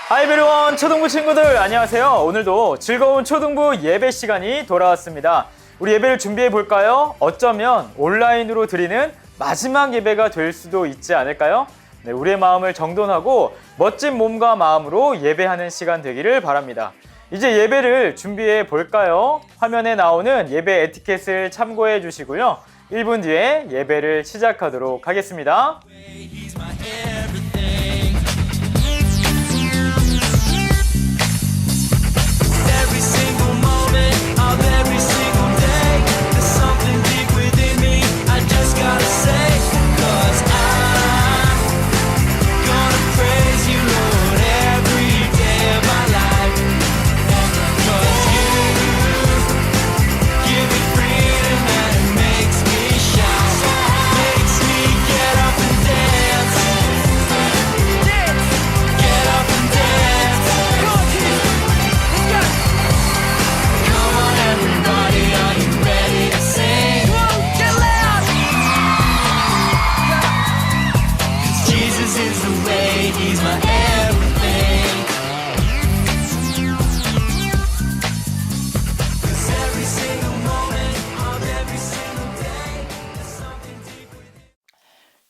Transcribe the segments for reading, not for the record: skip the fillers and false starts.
하이 에브리원 초등부 친구들 안녕하세요. 오늘도 즐거운 초등부 예배 시간이 돌아왔습니다. 우리 예배를 준비해 볼까요? 어쩌면 온라인으로 드리는 마지막 예배가 될 수도 있지 않을까요? 네, 우리의 마음을 정돈하고 멋진 몸과 마음으로 예배하는 시간 되기를 바랍니다. 이제 예배를 준비해 볼까요? 화면에 나오는 예배 에티켓을 참고해 주시고요. 1분 뒤에 예배를 시작하도록 하겠습니다.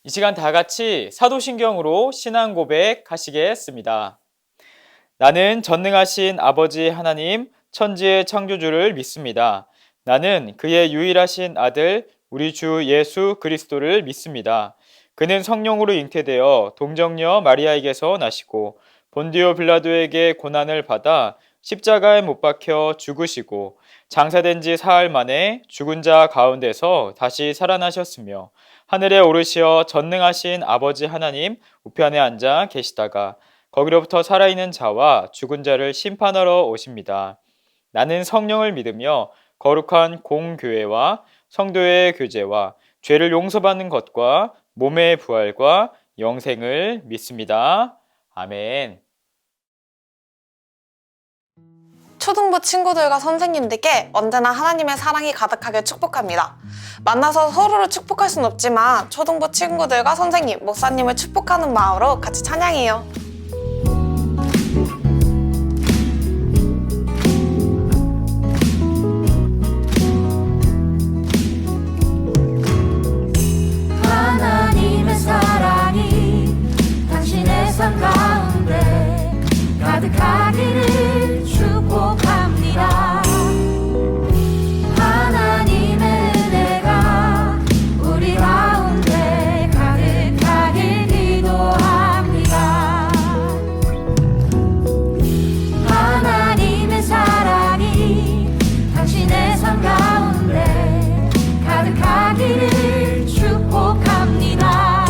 이 시간 다 같이 사도신경으로 신앙 고백하시겠습니다. 나는 전능하신 아버지 하나님 천지의 창조주를 믿습니다. 나는 그의 유일하신 아들 우리 주 예수 그리스도를 믿습니다. 그는 성령으로 잉태되어 동정녀 마리아에게서 나시고 본디오 빌라도에게 고난을 받아 십자가에 못 박혀 죽으시고 장사된 지 사흘 만에 죽은 자 가운데서 다시 살아나셨으며 하늘에 오르시어 전능하신 아버지 하나님 우편에 앉아 계시다가 거기로부터 살아있는 자와 죽은 자를 심판하러 오십니다. 나는 성령을 믿으며 거룩한 공교회와 성도의 교제와 죄를 용서받는 것과 몸의 부활과 영생을 믿습니다. 아멘. 초등부 친구들과 선생님들께 언제나 하나님의 사랑이 가득하게 축복합니다. 만나서 서로를 축복할 순 없지만 초등부 친구들과 선생님, 목사님을 축복하는 마음으로 같이 찬양해요. 하나님의 사랑이 당신의 삶 가운데 가득하기를 축복합니다. 하나님의 은혜가 우리 가운데 가득하길 기도합니다. 하나님의 사랑이 당신의 삶 가운데 가득하기를 축복합니다.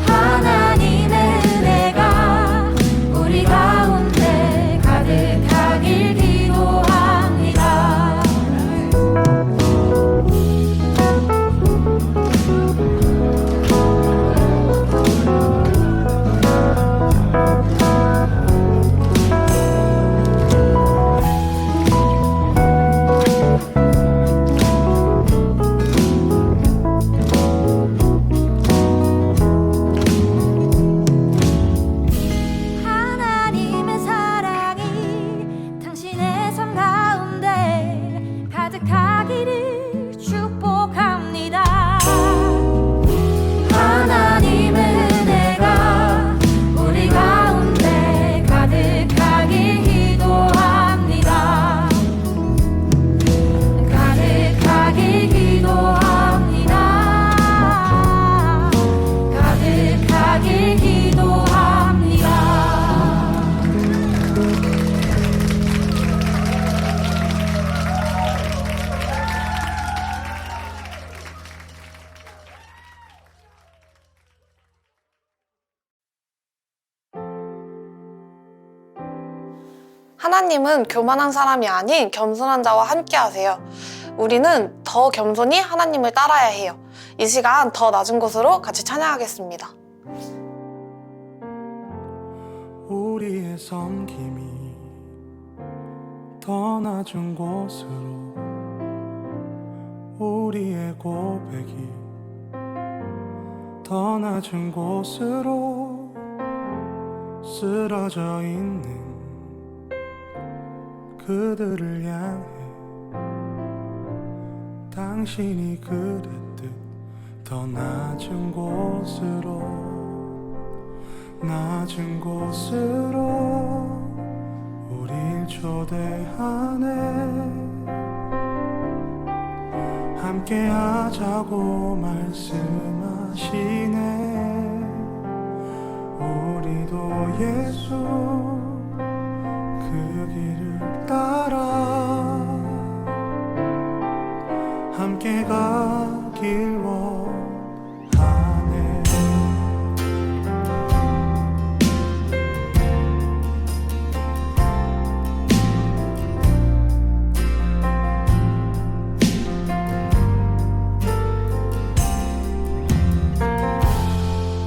하나님의 은혜가 우리 가운데 가득하길 기도합니다. 하나님의 사랑이 당신의 삶 가운데 가득하기를 축복합니다. 하나님의 은혜가 우리 가운데 가득하길 기도합니다. 가득하길 기도합니다. 가득하길 기도합니다. 하나님은 교만한 사람이 아닌 겸손한 자와 함께 하세요. 우리는 더 겸손히 하나님을 따라야 해요. 이 시간 더 낮은 곳으로 같이 찬양하겠습니다. 우리의 섬김이 더 낮은 곳으로 우리의 고백이 더 낮은 곳으로 쓰러져 있는 그들을 향해 당신이 그랬듯 더 낮은 곳으로 우릴 초대하네. 함께 하자고 말씀하시네. 우리도 예수 그 길을 따라 함께 가길 원하네.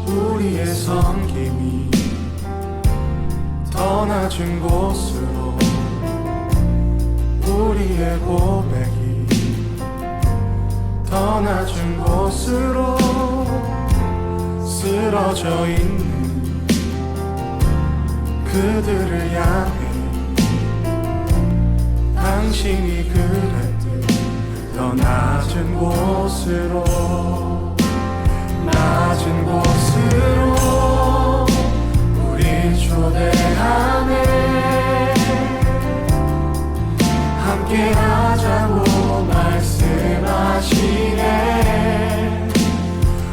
우리의 섬김이 더 낮은 곳으로 우리의 고백이 더 낮은 곳으로 쓰러져 있는 그들을 향해 당신이 그랬듯 더 낮은 곳으로 우리 초대하네. 함께 하자고 말씀하시네.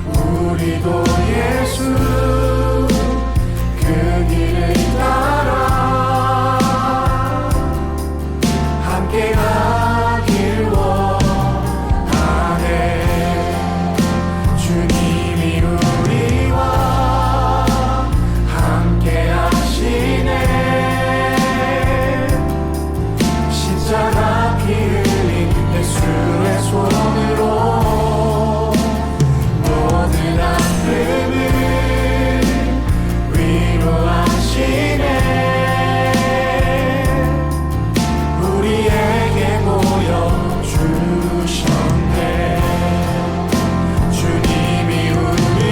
우리도 예수 그 길을 따라 함께 가길 원하네. 주님이 우리와 함께 하시네. 십자가 피 흘린 예수의 손으로 모든 아픔을 위로하시네. 우리에게 보여주셨네. 주님이 우리와 함께하시네.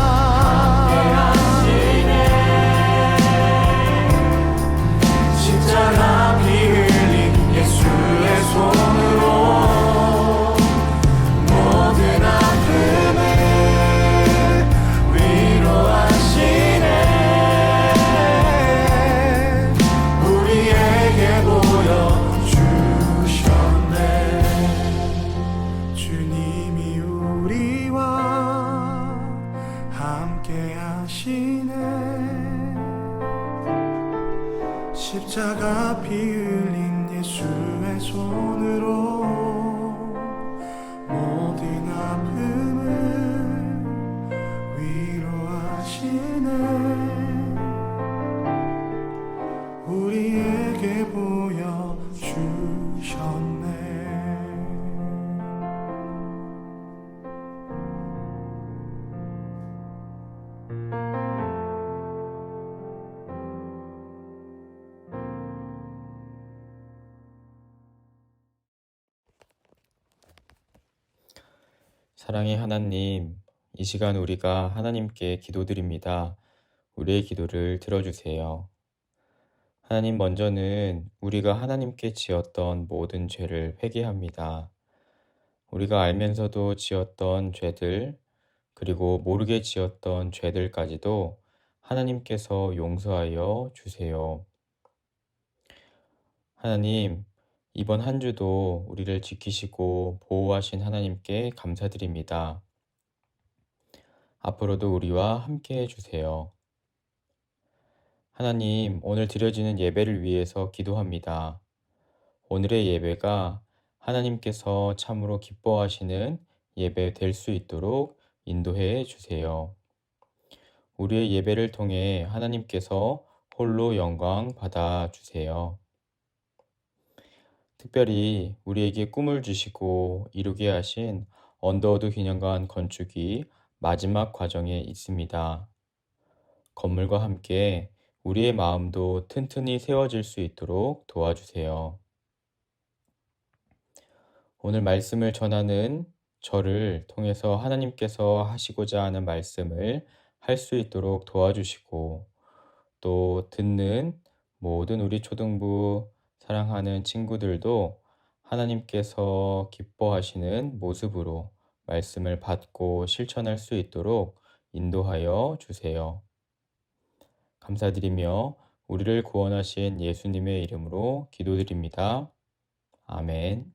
십자가 피 흘린 예수의 손으로 모든 아픔을 위로하시네. 우리에게 보여주셨네. 주님이 우리와 함께 하시네. 십자가 피 흘린 예수의 손으로 모든 아픔을 위로하시네. 우리에게 보여주셨네. 사랑의 하나님, 이 시간 우리가 하나님께 기도드립니다. 우리의 기도를 들어주세요. 하나님, 먼저는 우리가 하나님께 지었던 모든 죄를 회개합니다. 우리가 알면서도 지었던 죄들, 그리고 모르게 지었던 죄들까지도 하나님께서 용서하여 주세요. 하나님, 이번 한 주도 우리를 지키시고 보호하신 하나님께 감사드립니다. 앞으로도 우리와 함께 해주세요. 하나님, 오늘 드려지는 예배를 위해서 기도합니다. 오늘의 예배가 하나님께서 참으로 기뻐하시는 예배 될 수 있도록 인도해 주세요. 우리의 예배를 통해 하나님께서 홀로 영광 받아 주세요. 특별히 우리에게 꿈을 주시고 이루게 하신 언더우드 기념관 건축이 마지막 과정에 있습니다. 건물과 함께 우리의 마음도 튼튼히 세워질 수 있도록 도와주세요. 오늘 말씀을 전하는 저를 통해서 하나님께서 하시고자 하는 말씀을 할 수 있도록 도와주시고 또 듣는 모든 우리 초등부 사랑하는 친구들도 하나님께서 기뻐하시는 모습으로 말씀을 받고 실천할 수 있도록 인도하여 주세요. 감사드리며 우리를 구원하신 예수님의 이름으로 기도드립니다. 아멘.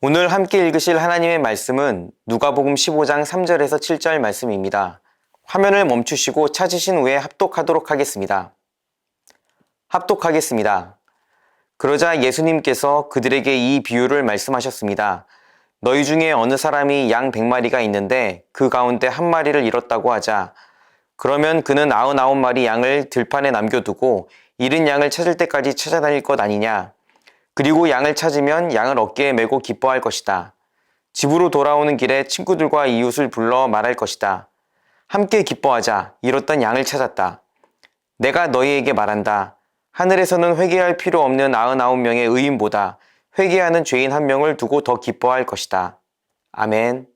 오늘 함께 읽으실 하나님의 말씀은 누가복음 15장 3절에서 7절 말씀입니다. 화면을 멈추시고 찾으신 후에 합독하도록 하겠습니다. 합독하겠습니다. 그러자 예수님께서 그들에게 이 비유를 말씀하셨습니다. 너희 중에 어느 사람이 양 100마리가 있는데 그 가운데 한 마리를 잃었다고 하자. 그러면 그는 99마리 양을 들판에 남겨두고 잃은 양을 찾을 때까지 찾아다닐 것 아니냐. 그리고 양을 찾으면 양을 어깨에 메고 기뻐할 것이다. 집으로 돌아오는 길에 친구들과 이웃을 불러 말할 것이다. 함께 기뻐하자. 잃었던 양을 찾았다. 내가 너희에게 말한다. 하늘에서는 회개할 필요 없는 99명의 의인보다 회개하는 죄인 1명을 두고 더 기뻐할 것이다. 아멘.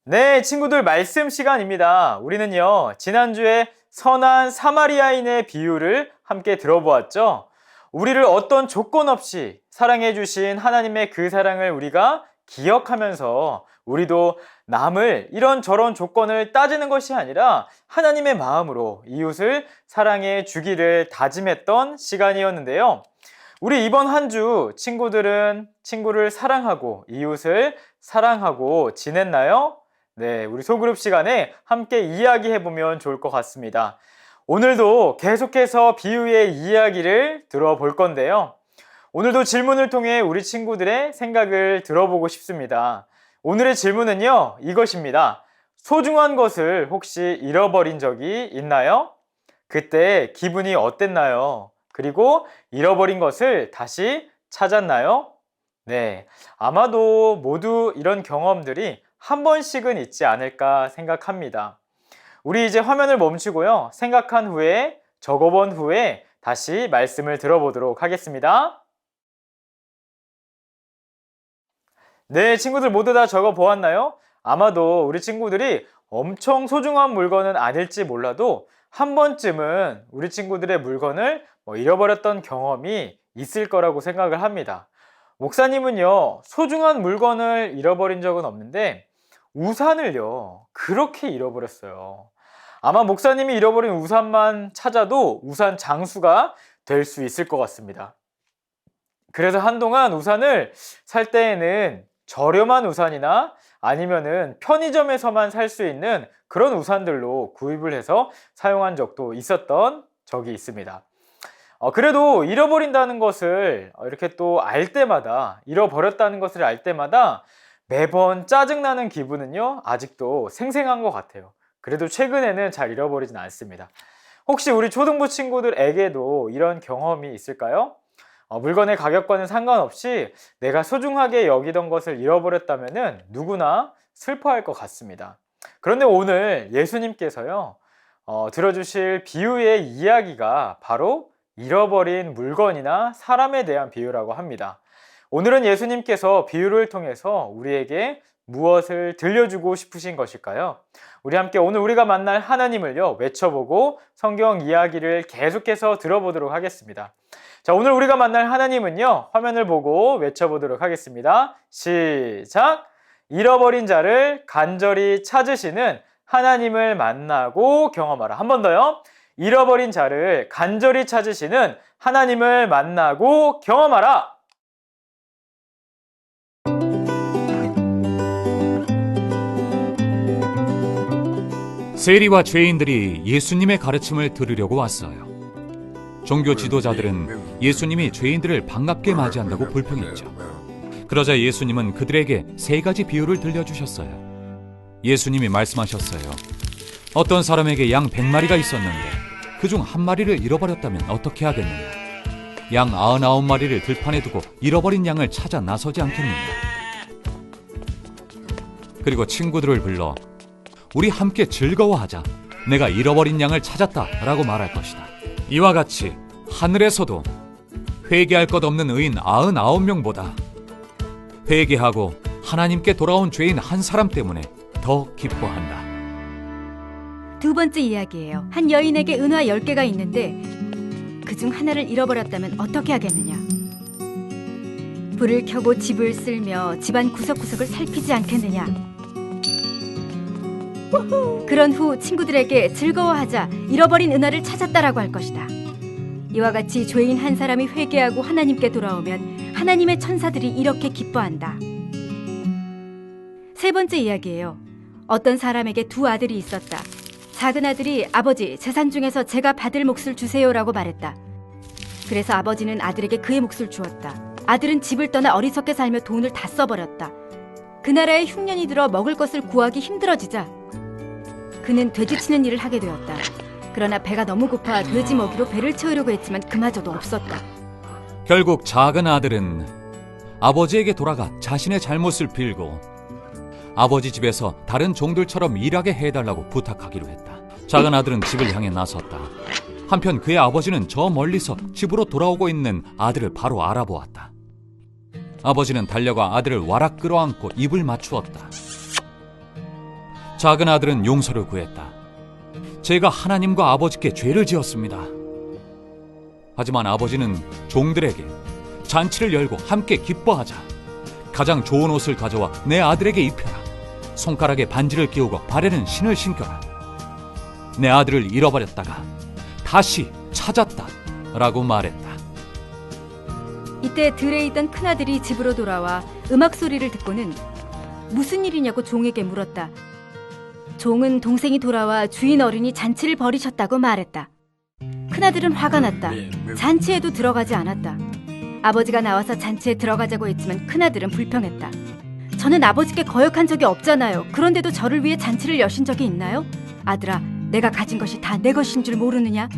네, 친구들 말씀 시간입니다. 우리는요, 지난주에 선한 사마리아인의 비유를 함께 들어보았죠. 우리를 어떤 조건 없이 사랑해 주신 하나님의 그 사랑을 우리가 기억하면서 우리도 남을 이런저런 조건을 따지는 것이 아니라 하나님의 마음으로 이웃을 사랑해 주기를 다짐했던 시간이었는데요. 우리 이번 한 주 친구들은 친구를 사랑하고 이웃을 사랑하고 지냈나요? 네, 우리 소그룹 시간에 함께 이야기해보면 좋을 것 같습니다. 오늘도 계속해서 비유의 이야기를 들어볼 건데요. 오늘도 질문을 통해 우리 친구들의 생각을 들어보고 싶습니다. 오늘의 질문은요, 이것입니다. 소중한 것을 혹시 잃어버린 적이 있나요? 그때 기분이 어땠나요? 그리고 잃어버린 것을 다시 찾았나요? 네, 아마도 모두 이런 경험들이 한 번씩은 있지 않을까 생각합니다. 우리 이제 화면을 멈추고요. 생각한 후에, 적어본 후에 다시 말씀을 들어보도록 하겠습니다. 네, 친구들 모두 다 적어보았나요? 아마도 우리 친구들이 엄청 소중한 물건은 아닐지 몰라도 한 번쯤은 우리 친구들의 물건을 잃어버렸던 경험이 있을 거라고 생각을 합니다. 목사님은요, 소중한 물건을 잃어버린 적은 없는데 우산을요, 그렇게 잃어버렸어요. 아마 목사님이 잃어버린 우산만 찾아도 우산 장수가 될 수 있을 것 같습니다. 그래서 한동안 우산을 살 때에는 저렴한 우산이나 아니면은 편의점에서만 살 수 있는 그런 우산들로 구입을 해서 사용한 적도 있었던 적이 있습니다. 그래도 잃어버린다는 것을 이렇게 또 알 때마다, 잃어버렸다는 것을 알 때마다 매번 짜증나는 기분은요, 아직도 생생한 것 같아요. 그래도 최근에는 잘 잃어버리진 않습니다. 혹시 우리 초등부 친구들에게도 이런 경험이 있을까요? 물건의 가격과는 상관없이 내가 소중하게 여기던 것을 잃어버렸다면 누구나 슬퍼할 것 같습니다. 그런데 오늘 예수님께서요, 들어주실 비유의 이야기가 바로 잃어버린 물건이나 사람에 대한 비유라고 합니다. 오늘은 예수님께서 비유를 통해서 우리에게 무엇을 들려주고 싶으신 것일까요? 우리 함께 오늘 우리가 만날 하나님을요, 외쳐보고 성경 이야기를 계속해서 들어보도록 하겠습니다. 자, 오늘 우리가 만날 하나님은요, 화면을 보고 외쳐보도록 하겠습니다. 시작! 잃어버린 자를 간절히 찾으시는 하나님을 만나고 경험하라. 한 번 더요. 잃어버린 자를 간절히 찾으시는 하나님을 만나고 경험하라. 세리와 죄인들이 예수님의 가르침을 들으려고 왔어요. 종교 지도자들은 예수님이 죄인들을 반갑게 맞이한다고 불평했죠. 그러자 예수님은 그들에게 3가지 비유를 들려주셨어요. 예수님이 말씀하셨어요. 어떤 사람에게 양 100마리가 있었는데 그중 한 마리를 잃어버렸다면 어떻게 하겠느냐? 양 99마리를 들판에 두고 잃어버린 양을 찾아 나서지 않겠느냐? 그리고 친구들을 불러 우리 함께 즐거워하자. 내가 잃어버린 양을 찾았다 라고 말할 것이다. 이와 같이 하늘에서도 회개할 것 없는 의인 99명보다 회개하고 하나님께 돌아온 죄인 한 사람 때문에 더 기뻐한다. 두 번째 이야기예요. 한 여인에게 은화 10개가 있는데 그중 하나를 잃어버렸다면 어떻게 하겠느냐? 불을 켜고 집을 쓸며 집안 구석구석을 살피지 않겠느냐? 그런 후 친구들에게 즐거워하자 잃어버린 은화를 찾았다라고 할 것이다. 이와 같이 죄인 한 사람이 회개하고 하나님께 돌아오면 하나님의 천사들이 이렇게 기뻐한다. 세 번째 이야기예요. 어떤 사람에게 두 아들이 있었다. 작은 아들이 아버지, 재산 중에서 제가 받을 몫을 주세요라고 말했다. 그래서 아버지는 아들에게 그의 몫을 주었다. 아들은 집을 떠나 어리석게 살며 돈을 다 써버렸다. 그 나라에 흉년이 들어 먹을 것을 구하기 힘들어지자 그는 돼지치는 일을 하게 되었다. 그러나 배가 너무 고파 돼지 먹이로 배를 채우려고 했지만 그마저도 없었다. 결국 작은 아들은 아버지에게 돌아가 자신의 잘못을 빌고 아버지 집에서 다른 종들처럼 일하게 해달라고 부탁하기로 했다. 작은 아들은 집을 향해 나섰다. 한편 그의 아버지는 저 멀리서 집으로 돌아오고 있는 아들을 바로 알아보았다. 아버지는 달려가 아들을 와락 끌어안고 입을 맞추었다. 작은 아들은 용서를 구했다. 제가 하나님과 아버지께 죄를 지었습니다. 하지만 아버지는 종들에게 잔치를 열고 함께 기뻐하자. 가장 좋은 옷을 가져와 내 아들에게 입혀라. 손가락에 반지를 끼우고 발에는 신을 신겨라. 내 아들을 잃어버렸다가 다시 찾았다 라고 말했다. 이때 들에 있던 큰아들이 집으로 돌아와 음악 소리를 듣고는 무슨 일이냐고 종에게 물었다. 종은 동생이 돌아와 주인 어른이 잔치를 벌이셨다고 말했다. 큰아들은 화가 났다. 잔치에도 들어가지 않았다. 아버지가 나와서 잔치에 들어가자고 했지만 큰아들은 불평했다. 저는 아버지께 거역한 적이 없잖아요. 그런데도 저를 위해 잔치를 여신 적이 있나요? 아들아, 내가 가진 것이 다 내 것인 줄 모르느냐?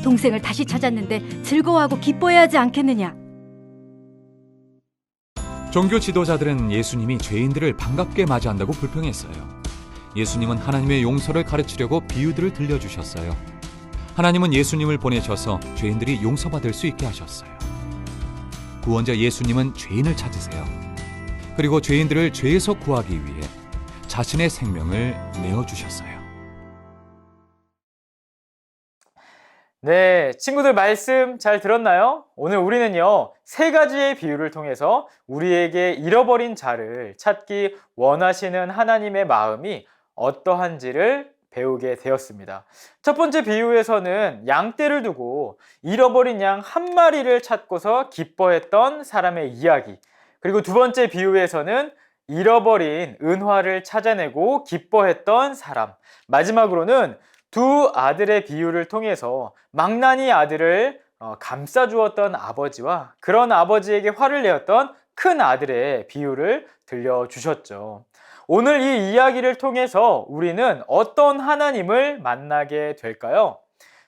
동생을 다시 찾았는데 즐거워하고 기뻐해야 하지 않겠느냐? 종교 지도자들은 예수님이 죄인들을 반갑게 맞이한다고 불평했어요. 예수님은 하나님의 용서를 가르치려고 비유들을 들려주셨어요. 하나님은 예수님을 보내셔서 죄인들이 용서받을 수 있게 하셨어요. 구원자 예수님은 죄인을 찾으세요. 그리고 죄인들을 죄에서 구하기 위해 자신의 생명을 내어주셨어요. 네, 친구들 말씀 잘 들었나요? 오늘 우리는요, 세 가지의 비유를 통해서 우리에게 잃어버린 자를 찾기 원하시는 하나님의 마음이 어떠한지를 배우게 되었습니다. 첫 번째 비유에서는 양떼를 두고 잃어버린 양 한 마리를 찾고서 기뻐했던 사람의 이야기, 그리고 두 번째 비유에서는 잃어버린 은화를 찾아내고 기뻐했던 사람, 마지막으로는 두 아들의 비유를 통해서 망나니 아들을 감싸주었던 아버지와 그런 아버지에게 화를 내었던 큰 아들의 비유를 들려주셨죠. 오늘 이 이야기를 통해서 우리는 어떤 하나님을 만나게 될까요?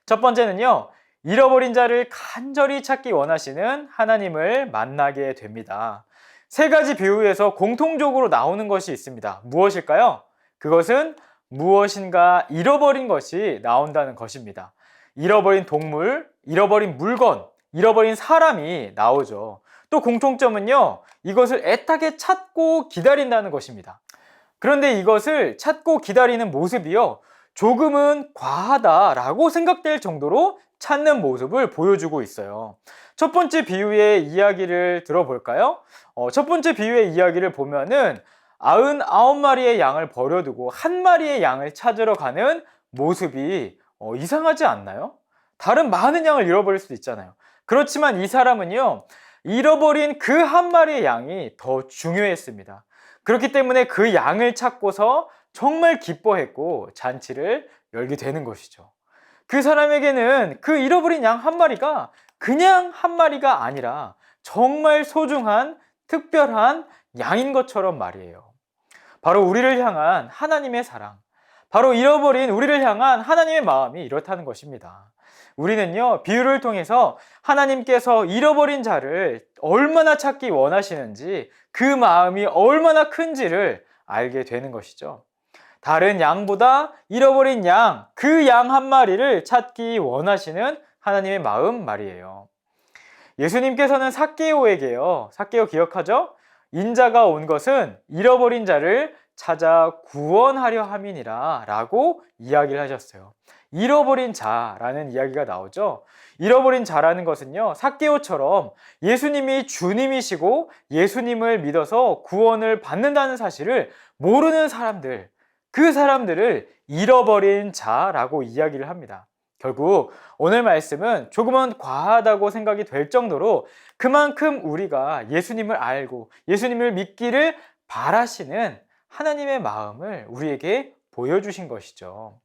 첫 번째는요, 잃어버린 자를 간절히 찾기 원하시는 하나님을 만나게 됩니다. 세 가지 비유에서 공통적으로 나오는 것이 있습니다. 무엇일까요? 그것은 무엇인가 잃어버린 것이 나온다는 것입니다. 잃어버린 동물, 잃어버린 물건, 잃어버린 사람이 나오죠. 또 공통점은요, 이것을 애타게 찾고 기다린다는 것입니다. 그런데 이것을 찾고 기다리는 모습이요, 조금은 과하다라고 생각될 정도로 찾는 모습을 보여주고 있어요. 첫 번째 비유의 이야기를 들어볼까요? 첫 번째 비유의 이야기를 보면은 99마리의 양을 버려두고 한 마리의 양을 찾으러 가는 모습이 이상하지 않나요? 다른 많은 양을 잃어버릴 수도 있잖아요. 그렇지만 이 사람은요, 잃어버린 그 한 마리의 양이 더 중요했습니다. 그렇기 때문에 그 양을 찾고서 정말 기뻐했고 잔치를 열게 되는 것이죠. 그 사람에게는 그 잃어버린 양 한 마리가 그냥 한 마리가 아니라 정말 소중한 특별한 양인 것처럼 말이에요. 바로 우리를 향한 하나님의 사랑, 바로 잃어버린 우리를 향한 하나님의 마음이 이렇다는 것입니다. 우리는요, 비유를 통해서 하나님께서 잃어버린 자를 얼마나 찾기 원하시는지, 그 마음이 얼마나 큰지를 알게 되는 것이죠. 다른 양보다 잃어버린 양, 그 양 한 마리를 찾기 원하시는 하나님의 마음 말이에요. 예수님께서는 삭개오에게요, 삭개오 기억하죠? 인자가 온 것은 잃어버린 자를 찾아 구원하려 함이니라 라고 이야기를 하셨어요. 잃어버린 자라는 이야기가 나오죠. 잃어버린 자라는 것은요, 삭개오처럼 예수님이 주님이시고 예수님을 믿어서 구원을 받는다는 사실을 모르는 사람들, 그 사람들을 잃어버린 자라고 이야기를 합니다. 결국 오늘 말씀은 조금은 과하다고 생각이 될 정도로 그만큼 우리가 예수님을 알고 예수님을 믿기를 바라시는 하나님의 마음을 우리에게 보여주신 것이죠.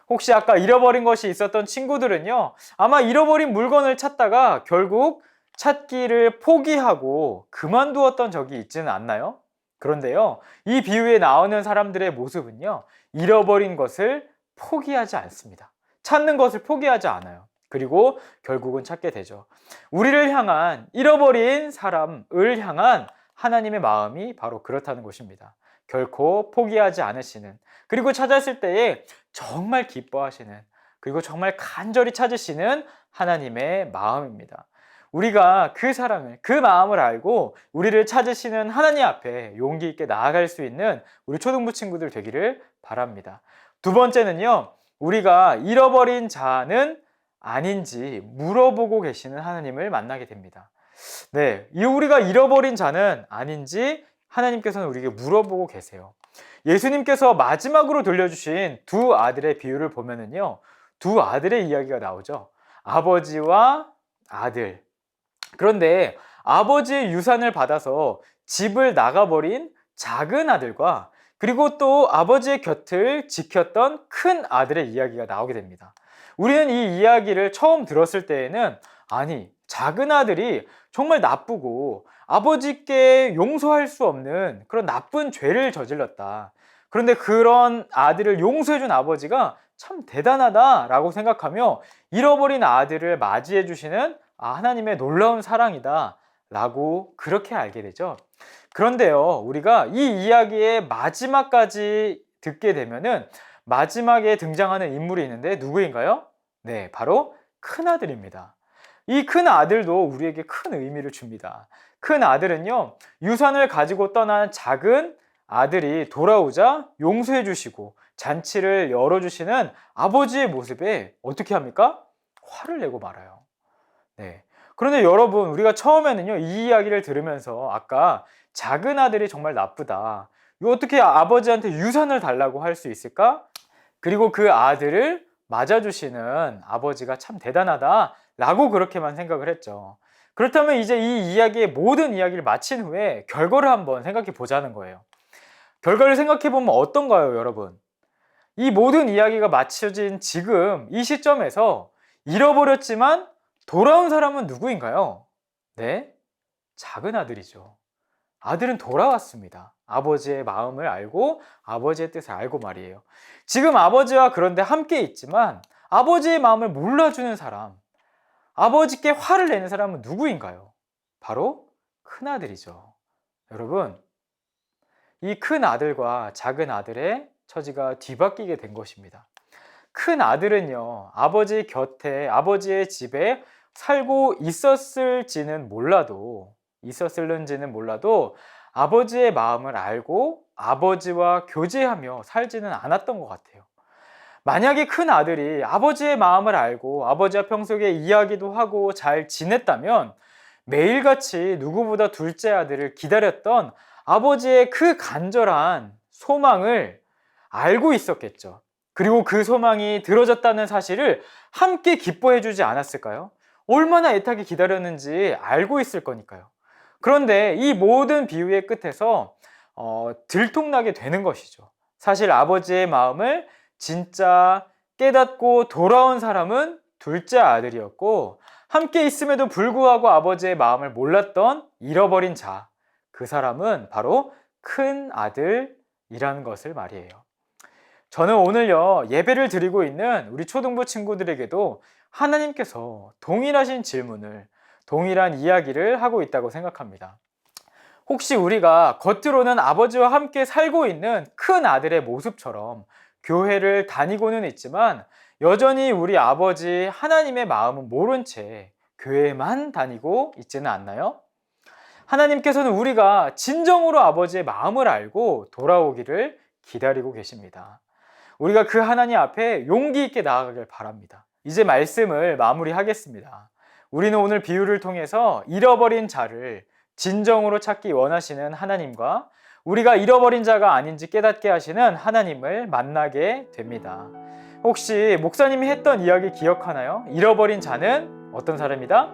혹시 아까 잃어버린 것이 있었던 친구들은요, 아마 잃어버린 물건을 찾다가 결국 찾기를 포기하고 그만두었던 적이 있지는 않나요? 그런데요, 이 비유에 나오는 사람들의 모습은요, 잃어버린 것을 포기하지 않습니다. 찾는 것을 포기하지 않아요. 그리고 결국은 찾게 되죠. 우리를 향한, 잃어버린 사람을 향한 하나님의 마음이 바로 그렇다는 것입니다. 결코 포기하지 않으시는, 그리고 찾았을 때에 정말 기뻐하시는, 그리고 정말 간절히 찾으시는 하나님의 마음입니다. 우리가 그 사랑을, 그 마음을 알고 우리를 찾으시는 하나님 앞에 용기 있게 나아갈 수 있는 우리 초등부 친구들 되기를 바랍니다. 두 번째는요, 우리가 잃어버린 자는 아닌지 물어보고 계시는 하나님을 만나게 됩니다. 네, 우리가 잃어버린 자는 아닌지 하나님께서는 우리에게 물어보고 계세요. 예수님께서 마지막으로 들려주신 두 아들의 비유를 보면은요, 두 아들의 이야기가 나오죠. 아버지와 아들. 그런데 아버지의 유산을 받아서 집을 나가버린 작은 아들과 그리고 또 아버지의 곁을 지켰던 큰 아들의 이야기가 나오게 됩니다. 우리는 이 이야기를 처음 들었을 때에는, 아니, 작은 아들이 정말 나쁘고 아버지께 용서할 수 없는 그런 나쁜 죄를 저질렀다. 그런데 그런 아들을 용서해준 아버지가 참 대단하다라고 생각하며 잃어버린 아들을 맞이해 주시는 하나님의 놀라운 사랑이다 라고 그렇게 알게 되죠. 그런데요, 우리가 이 이야기의 마지막까지 듣게 되면은 마지막에 등장하는 인물이 있는데 누구인가요? 네, 바로 큰아들입니다. 이 큰 아들도 우리에게 큰 의미를 줍니다. 큰 아들은요, 유산을 가지고 떠난 작은 아들이 돌아오자 용서해 주시고 잔치를 열어주시는 아버지의 모습에 어떻게 합니까? 화를 내고 말아요. 네. 그런데 여러분, 우리가 처음에는요, 이 이야기를 들으면서 아까 작은 아들이 정말 나쁘다, 이거 어떻게 아버지한테 유산을 달라고 할 수 있을까? 그리고 그 아들을 맞아주시는 아버지가 참 대단하다 라고 그렇게만 생각을 했죠. 그렇다면 이제 이 이야기의 모든 이야기를 마친 후에 결과를 한번 생각해 보자는 거예요. 결과를 생각해 보면 어떤가요, 여러분? 이 모든 이야기가 마쳐진 지금 이 시점에서 잃어버렸지만 돌아온 사람은 누구인가요? 네, 작은 아들이죠. 아들은 돌아왔습니다. 아버지의 마음을 알고 아버지의 뜻을 알고 말이에요. 지금 아버지와 그런데 함께 있지만 아버지의 마음을 몰라주는 사람, 아버지께 화를 내는 사람은 누구인가요? 바로 큰아들이죠. 여러분, 이 큰 아들과 작은 아들의 처지가 뒤바뀌게 된 것입니다. 큰 아들은요, 아버지 곁에, 아버지의 집에 살고 있었을지는 몰라도 아버지의 마음을 알고 아버지와 교제하며 살지는 않았던 것 같아요. 만약에 큰 아들이 아버지의 마음을 알고 아버지와 평소에 이야기도 하고 잘 지냈다면 매일같이 누구보다 둘째 아들을 기다렸던 아버지의 그 간절한 소망을 알고 있었겠죠. 그리고 그 소망이 들어졌다는 사실을 함께 기뻐해 주지 않았을까요? 얼마나 애타게 기다렸는지 알고 있을 거니까요. 그런데 이 모든 비유의 끝에서 들통나게 되는 것이죠. 사실 아버지의 마음을 진짜 깨닫고 돌아온 사람은 둘째 아들이었고, 함께 있음에도 불구하고 아버지의 마음을 몰랐던 잃어버린 자, 그 사람은 바로 큰 아들이라는 것을 말이에요. 저는 오늘요, 예배를 드리고 있는 우리 초등부 친구들에게도 하나님께서 동일하신 질문을, 동일한 이야기를 하고 있다고 생각합니다. 혹시 우리가 겉으로는 아버지와 함께 살고 있는 큰 아들의 모습처럼 교회를 다니고는 있지만 여전히 우리 아버지 하나님의 마음은 모른 채 교회만 다니고 있지는 않나요? 하나님께서는 우리가 진정으로 아버지의 마음을 알고 돌아오기를 기다리고 계십니다. 우리가 그 하나님 앞에 용기 있게 나아가길 바랍니다. 이제 말씀을 마무리하겠습니다. 우리는 오늘 비유를 통해서 잃어버린 자를 진정으로 찾기 원하시는 하나님과 우리가 잃어버린 자가 아닌지 깨닫게 하시는 하나님을 만나게 됩니다. 혹시 목사님이 했던 이야기 기억하나요? 잃어버린 자는 어떤 사람이다?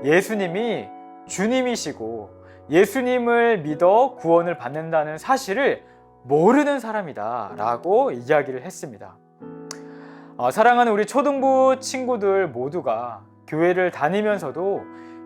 예수님이 주님이시고 예수님을 믿어 구원을 받는다는 사실을 모르는 사람이다 라고 이야기를 했습니다. 사랑하는 우리 초등부 친구들 모두가 교회를 다니면서도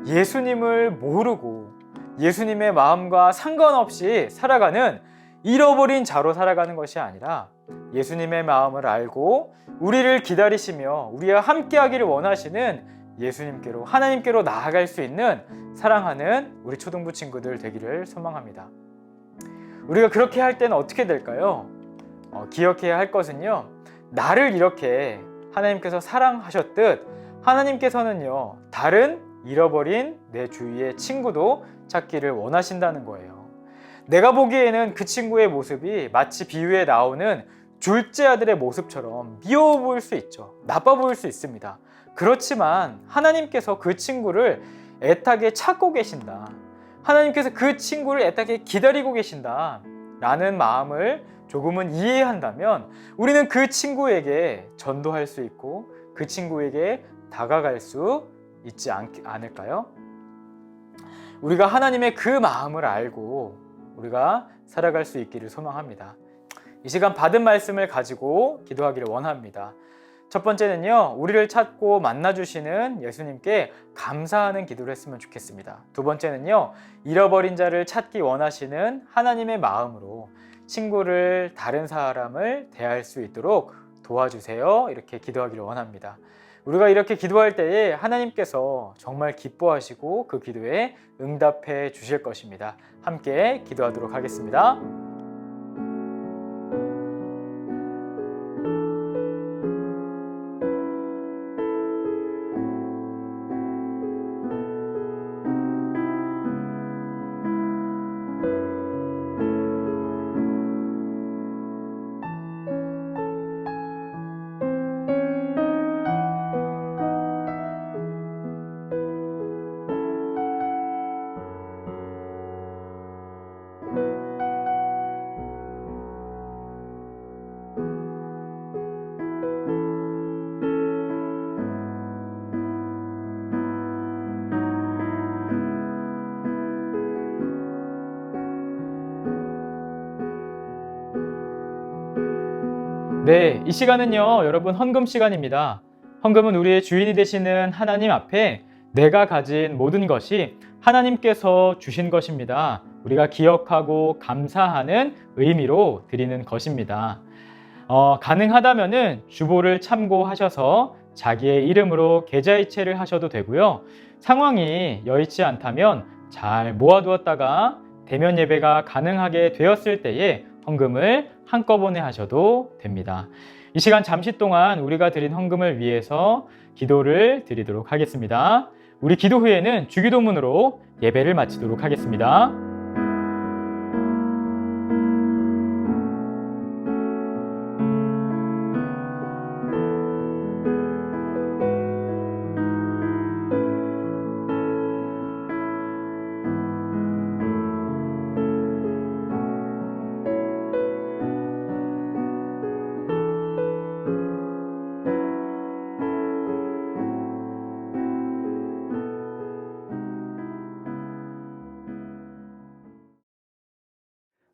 예수님을 모르고 예수님의 마음과 상관없이 살아가는 잃어버린 자로 살아가는 것이 아니라 예수님의 마음을 알고 우리를 기다리시며 우리와 함께하기를 원하시는 예수님께로, 하나님께로 나아갈 수 있는 사랑하는 우리 초등부 친구들 되기를 소망합니다. 우리가 그렇게 할 때는 어떻게 될까요? 기억해야 할 것은요, 나를 이렇게 하나님께서 사랑하셨듯 하나님께서는요, 다른 잃어버린 내 주위의 친구도 찾기를 원하신다는 거예요. 내가 보기에는 그 친구의 모습이 마치 비유에 나오는 둘째 아들의 모습처럼 미워 보일 수 있죠. 나빠 보일 수 있습니다. 그렇지만 하나님께서 그 친구를 애타게 찾고 계신다. 하나님께서 그 친구를 애타게 기다리고 계신다 라는 마음을 조금은 이해한다면 우리는 그 친구에게 전도할 수 있고 그 친구에게 다가갈 수 있지 않을까요? 우리가 하나님의 그 마음을 알고 우리가 살아갈 수 있기를 소망합니다. 이 시간 받은 말씀을 가지고 기도하기를 원합니다. 첫 번째는요, 우리를 찾고 만나주시는 예수님께 감사하는 기도를 했으면 좋겠습니다. 두 번째는요, 잃어버린 자를 찾기 원하시는 하나님의 마음으로 친구를, 다른 사람을 대할 수 있도록 도와주세요. 이렇게 기도하기를 원합니다. 우리가 이렇게 기도할 때에 하나님께서 정말 기뻐하시고 그 기도에 응답해 주실 것입니다. 함께 기도하도록 하겠습니다. 네, 이 시간은요, 여러분 헌금 시간입니다. 헌금은 우리의 주인이 되시는 하나님 앞에 내가 가진 모든 것이 하나님께서 주신 것입니다. 우리가 기억하고 감사하는 의미로 드리는 것입니다. 가능하다면은 주보를 참고하셔서 자기의 이름으로 계좌이체를 하셔도 되고요. 상황이 여의치 않다면 잘 모아두었다가 대면 예배가 가능하게 되었을 때에 헌금을 한꺼번에 하셔도 됩니다. 이 시간 잠시 동안 우리가 드린 헌금을 위해서 기도를 드리도록 하겠습니다. 우리 기도 후에는 주기도문으로 예배를 마치도록 하겠습니다.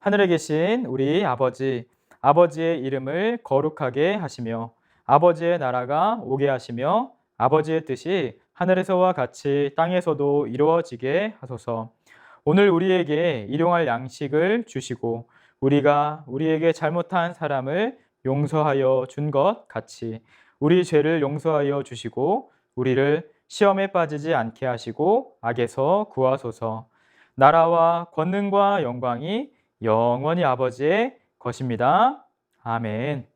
하늘에 계신 우리 아버지, 아버지의 이름을 거룩하게 하시며 아버지의 나라가 오게 하시며 아버지의 뜻이 하늘에서와 같이 땅에서도 이루어지게 하소서. 오늘 우리에게 일용할 양식을 주시고 우리가 우리에게 잘못한 사람을 용서하여 준 것 같이 우리 죄를 용서하여 주시고 우리를 시험에 빠지지 않게 하시고 악에서 구하소서. 나라와 권능과 영광이 영원히 아버지의 것입니다. 아멘.